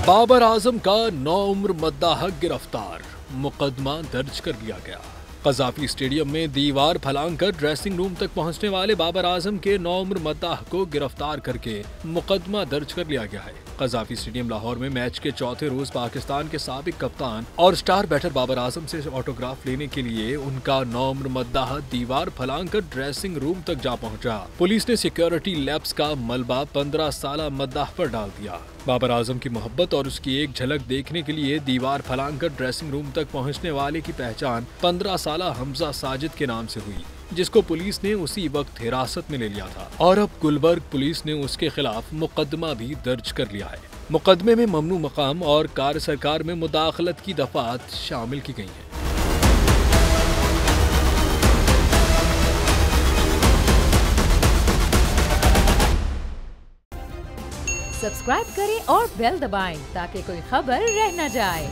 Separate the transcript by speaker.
Speaker 1: बाबर आजम का नौउम्र मद्दाह गिरफ्तार, मुकदमा दर्ज कर लिया गया। कज़ाफी स्टेडियम में दीवार फलांकर ड्रेसिंग रूम तक पहुंचने वाले बाबर आजम के नौउम्र मद्दाह को गिरफ्तार करके मुकदमा दर्ज कर लिया गया है। कज़ाफी स्टेडियम लाहौर में मैच के चौथे रोज पाकिस्तान के साबिक कप्तान और स्टार बैटर बाबर आजम से ऑटोग्राफ लेने के लिए उनका नौउम्र मद्दाह दीवार फलांकर ड्रेसिंग रूम तक जा पहुंचा। पुलिस ने सिक्योरिटी लैब्स का मलबा 15 साल मद्दाह पर डाल दिया। बाबर आजम की मोहब्बत और उसकी एक झलक देखने के लिए दीवार फलांकर ड्रेसिंग रूम तक पहुंचने वाले की पहचान 15 साल हमजा साजिद के नाम से हुई, जिसको पुलिस ने उसी वक्त हिरासत में ले लिया था और अब गुलबर्ग पुलिस ने उसके खिलाफ मुकदमा भी दर्ज कर लिया है। मुकदमे में ममनू मकाम और कार सरकार में मुदाखलत की दफात शामिल की गई हैं।
Speaker 2: सब्सक्राइब करें और बेल दबाएं ताकि कोई खबर रह न जाए।